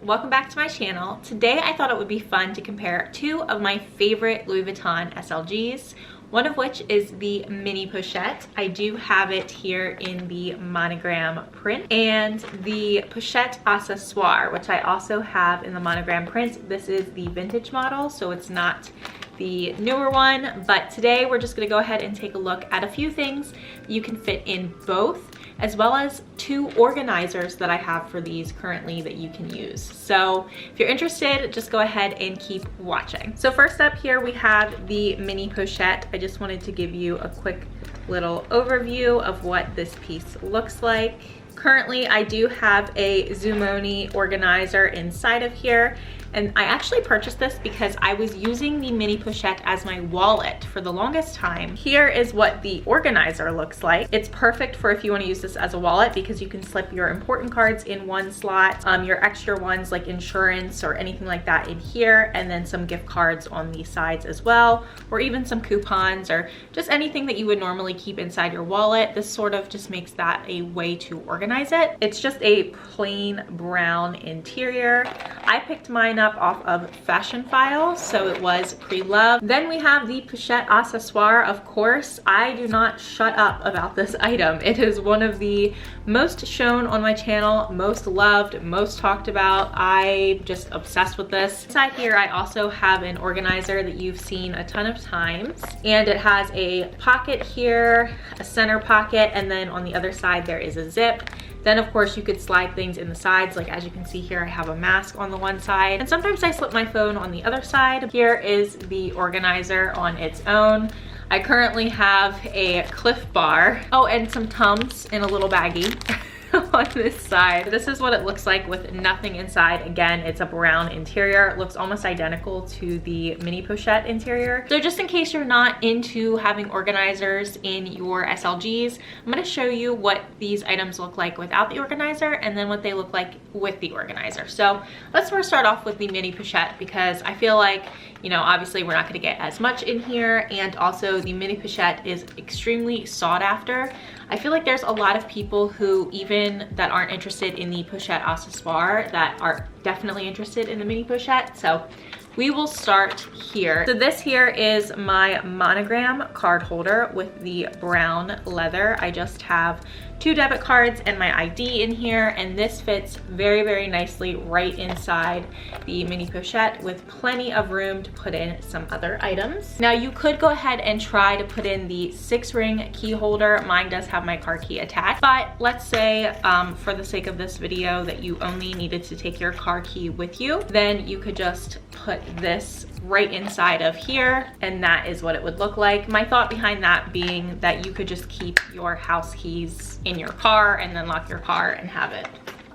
welcome back to my channel. Today I thought it would be fun to compare two of my favorite Louis Vuitton SLGs, one of which is the mini pochette. I do have it here in the monogram print, and the Pochette Soir, which I also have in the monogram print. This is the vintage model, so it's not the newer one, but today we're just gonna go ahead and take a look at a few things you can fit in both, as well as two organizers that I have for these currently that you can use. So if you're interested, just go ahead and keep watching. So first up here we have the mini pochette. I just wanted to give you a quick little overview of what this piece looks like. Currently, I do have a Zumoni organizer inside of here, and I actually purchased this because I was using the mini pochette as my wallet for the longest time. Here is what the organizer looks like. It's perfect for if you want to use this as a wallet because you can slip your important cards in one slot, your extra ones like insurance or anything like that in here, and then some gift cards on the sides as well, or even some coupons or just anything that you would normally keep inside your wallet. This sort of just makes that a way to organize it. It's just a plain brown interior. I picked mine up off of Fashion Files, so it was pre-loved. Then we have the Pochette Soir. Of course, I do not shut up about this item. It is one of the most shown on my channel, most loved, most talked about. I'm just obsessed with this. Inside here, I also have an organizer that you've seen a ton of times, and it has a pocket here, a center pocket, and then on the other side there is a zip. Then of course you could slide things in the sides, like as you can see here I have a mask on the one side, and sometimes I slip my phone on the other side. Here is the organizer on its own. I currently have a Cliff Bar. Oh, and some Tums in a little baggie on this side. This is what it looks like with nothing inside. Again, it's a brown interior. It looks almost identical to the mini pochette interior. So just in case you're not into having organizers in your SLGs, I'm going to show you what these items look like without the organizer and then what they look like with the organizer. So let's first start off with the mini pochette because I feel like, you know, obviously we're not going to get as much in here, and also the mini pochette is extremely sought after. I feel like there's a lot of people who, even that aren't interested in the Pochette Soir, that are definitely interested in the mini pochette. So we will start here. So this here is my monogram card holder with the brown leather. I just have 2 debit cards and my ID in here, and this fits very, very nicely right inside the mini pochette with plenty of room to put in some other items. Now you could go ahead and try to put in the 6-ring key holder. Mine does have my car key attached, but let's say for the sake of this video that you only needed to take your car key with you, then you could just put this right inside of here, and that is what it would look like. My thought behind that being that you could just keep your house keys in your car and then lock your car and have it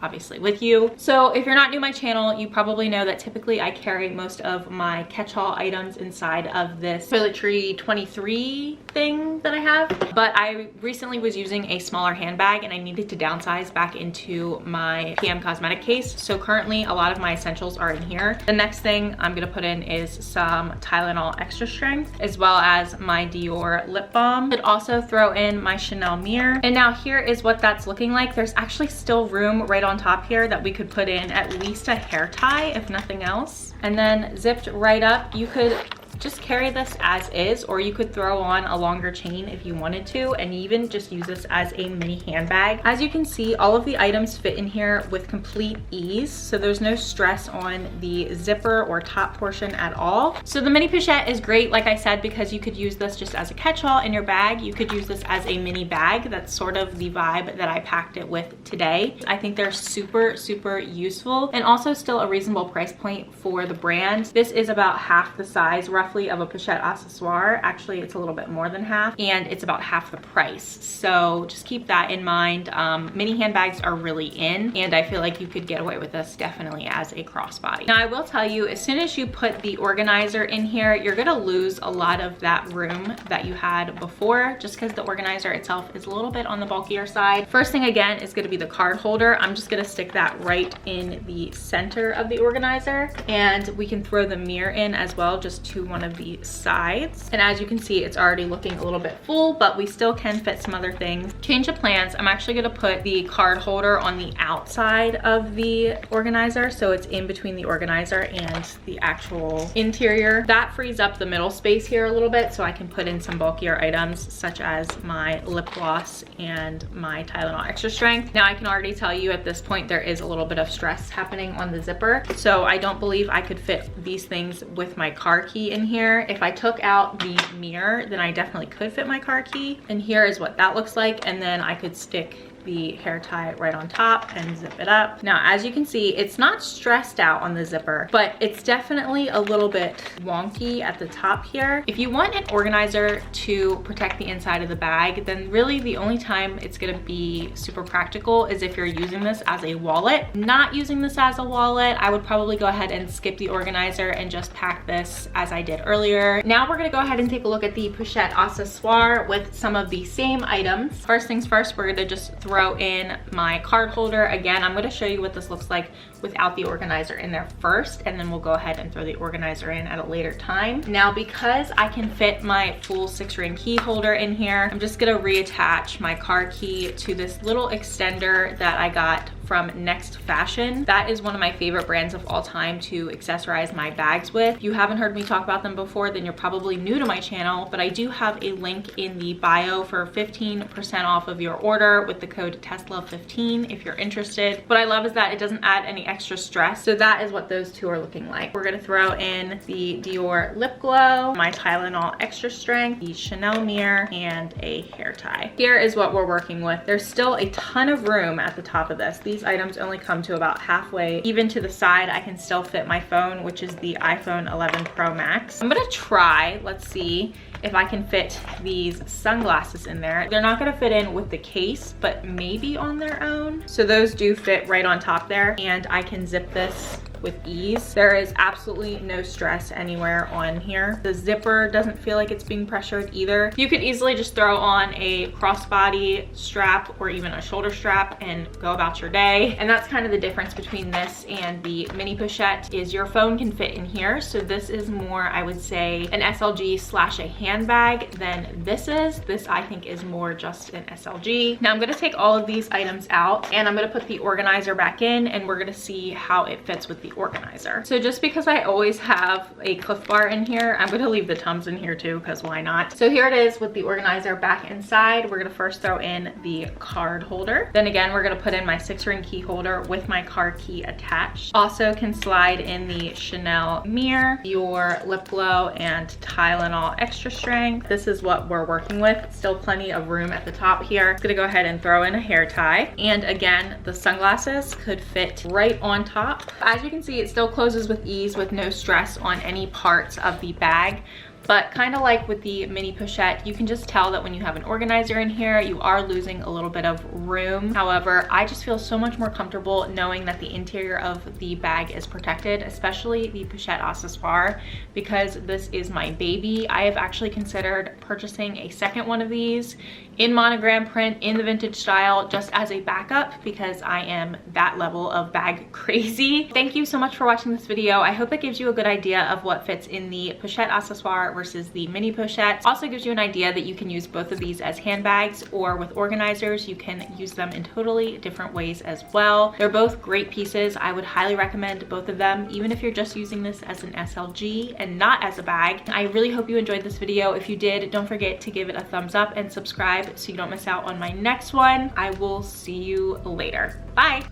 obviously with you. So if you're not new to my channel, you probably know that typically I carry most of my catch-all items inside of this toiletry 23 thing that I have. But I recently was using a smaller handbag and I needed to downsize back into my PM cosmetic case. So currently a lot of my essentials are in here. The next thing I'm gonna put in is some Tylenol extra strength, as well as my Dior lip balm. Could also throw in my Chanel mirror. And now here is what that's looking like. There's actually still room right on top here that we could put in at least a hair tie, if nothing else. And then zipped right up, you could just carry this as is, or you could throw on a longer chain if you wanted to, and even just use this as a mini handbag. As you can see, all of the items fit in here with complete ease, so there's no stress on the zipper or top portion at all. So the mini pochette is great, like I said, because you could use this just as a catch-all in your bag. You could use this as a mini bag. That's sort of the vibe that I packed it with today. I think they're super, super useful, and also still a reasonable price point for the brand. This is about half the size, roughly, of a Pochette Soir. Actually, it's a little bit more than half, and it's about half the price. So just keep that in mind. Mini handbags are really in, and I feel like you could get away with this definitely as a crossbody. Now, I will tell you, as soon as you put the organizer in here, you're gonna lose a lot of that room that you had before, just because the organizer itself is a little bit on the bulkier side. First thing again is gonna be the card holder. I'm just gonna stick that right in the center of the organizer, and we can throw the mirror in as well, just to one one of the sides. And as you can see, it's already looking a little bit full, but we still can fit some other things. Change of plans, I'm actually gonna put the card holder on the outside of the organizer, so it's in between the organizer and the actual interior. That frees up the middle space here a little bit, so I can put in some bulkier items such as my lip gloss and my Tylenol Extra Strength. Now I can already tell you at this point there is a little bit of stress happening on the zipper, so I don't believe I could fit these things with my car key in here. If I took out the mirror, then I definitely could fit my car key, and here is what that looks like, and then I could stick the hair tie right on top and zip it up. Now, as you can see, it's not stressed out on the zipper, but it's definitely a little bit wonky at the top here. If you want an organizer to protect the inside of the bag, then really the only time it's gonna be super practical is if you're using this as a wallet. Not using this as a wallet, I would probably go ahead and skip the organizer and just pack this as I did earlier. Now we're gonna go ahead and take a look at the Pochette Accessoire with some of the same items. First things first, we're gonna just throw in my card holder. Again, I'm going to show you what this looks like without the organizer in there first, and then we'll go ahead and throw the organizer in at a later time. Now, because I can fit my full 6-ring key holder in here, I'm just going to reattach my car key to this little extender that I got from Next Fashion. That is one of my favorite brands of all time to accessorize my bags with. If you haven't heard me talk about them before, then you're probably new to my channel, but I do have a link in the bio for 15% off of your order with the code TESLA15 if you're interested. What I love is that it doesn't add any extra stress. So that is what those two are looking like. We're gonna throw in the Dior lip glow, my Tylenol Extra Strength, the Chanel mirror, and a hair tie. Here is what we're working with. There's still a ton of room at the top of this. These items only come to about halfway. Even to the side, I can still fit my phone, which is the iPhone 11 Pro Max. I'm gonna try, let's see if I can fit these sunglasses in there. They're not gonna fit in with the case, but maybe on their own. So those do fit right on top there, and I can zip this with ease. There is absolutely no stress anywhere on here. The zipper doesn't feel like it's being pressured either. You could easily just throw on a crossbody strap or even a shoulder strap and go about your day. And that's kind of the difference between this and the mini Pochette, is your phone can fit in here. So this is more, I would say, an SLG slash a handbag than this is. This, I think, is more just an SLG. Now I'm gonna take all of these items out and I'm gonna put the organizer back in, and we're gonna see how it fits with the organizer. So just because I always have a Cliff Bar in here, I'm gonna leave the Tums in here too, because why not? So here it is with the organizer back inside. We're gonna first throw in the card holder. Then again, we're gonna put in my 6-ring key holder with my car key attached. Also can slide in the Chanel mirror, your lip glow, and Tylenol Extra Strength. This is what we're working with. Still plenty of room at the top here. I'm gonna go ahead and throw in a hair tie. And again, the sunglasses could fit right on top. As you can see, it still closes with ease with no stress on any parts of the bag. But kind of like with the mini Pochette, you can just tell that when you have an organizer in here, you are losing a little bit of room. However, I just feel so much more comfortable knowing that the interior of the bag is protected, especially the Pochette Accessoire, because this is my baby. I have actually considered purchasing a second one of these in monogram print in the vintage style just as a backup, because I am that level of bag crazy. Thank you so much for watching this video. I hope it gives you a good idea of what fits in the Pochette Accessoire versus the mini Pochette. Also gives you an idea that you can use both of these as handbags, or with organizers you can use them in totally different ways as well. They're both great pieces. I would highly recommend both of them, even if you're just using this as an SLG and not as a bag. I really hope you enjoyed this video. If you did, don't forget to give it a thumbs up and subscribe so you don't miss out on my next one. I will see you later. Bye.